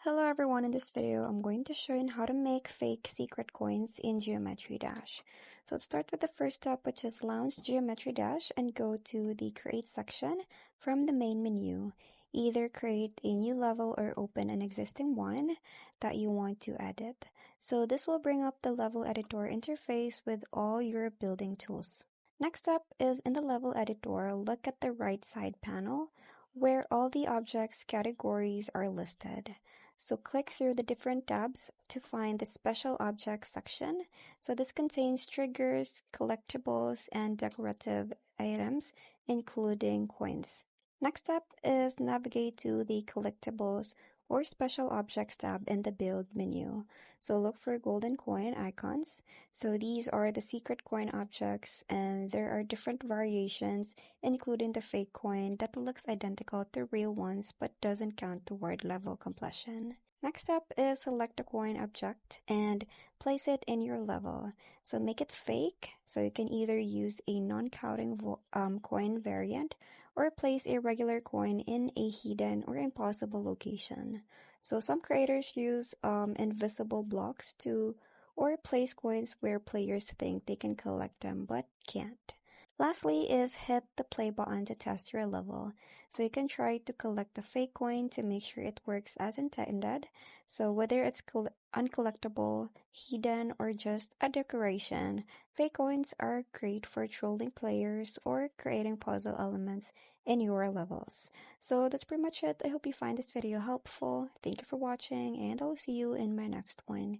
Hello everyone, in this video I'm going to show you how to make fake secret coins in Geometry Dash. So let's start with the first step, which is launch Geometry Dash and go to the create section from the main menu. Either create a new level or open an existing one that you want to edit. So this will bring up the level editor interface with all your building tools. Next up is in the level editor, look at the right side panel where all the objects categories are listed. So click through the different tabs to find the special objects section. So this contains triggers, collectibles, and decorative items, including coins. Next up is navigate to the collectibles or special objects tab in the build menu. So look for golden coin icons. So these are the secret coin objects, and there are different variations, including the fake coin that looks identical to real ones but doesn't count toward level completion. Next up is select a coin object and place it in your level. So make it fake, so you can either use a non-counting coin variant or place a regular coin in a hidden or impossible location. So some creators use invisible blocks or place coins where players think they can collect them but can't. Lastly is hit the play button to test your level. So you can try to collect the fake coin to make sure it works as intended. So whether it's uncollectible, hidden, or just a decoration, fake coins are great for trolling players or creating puzzle elements in your levels. So that's pretty much it. I hope you find this video helpful. Thank you for watching, and I'll see you in my next one.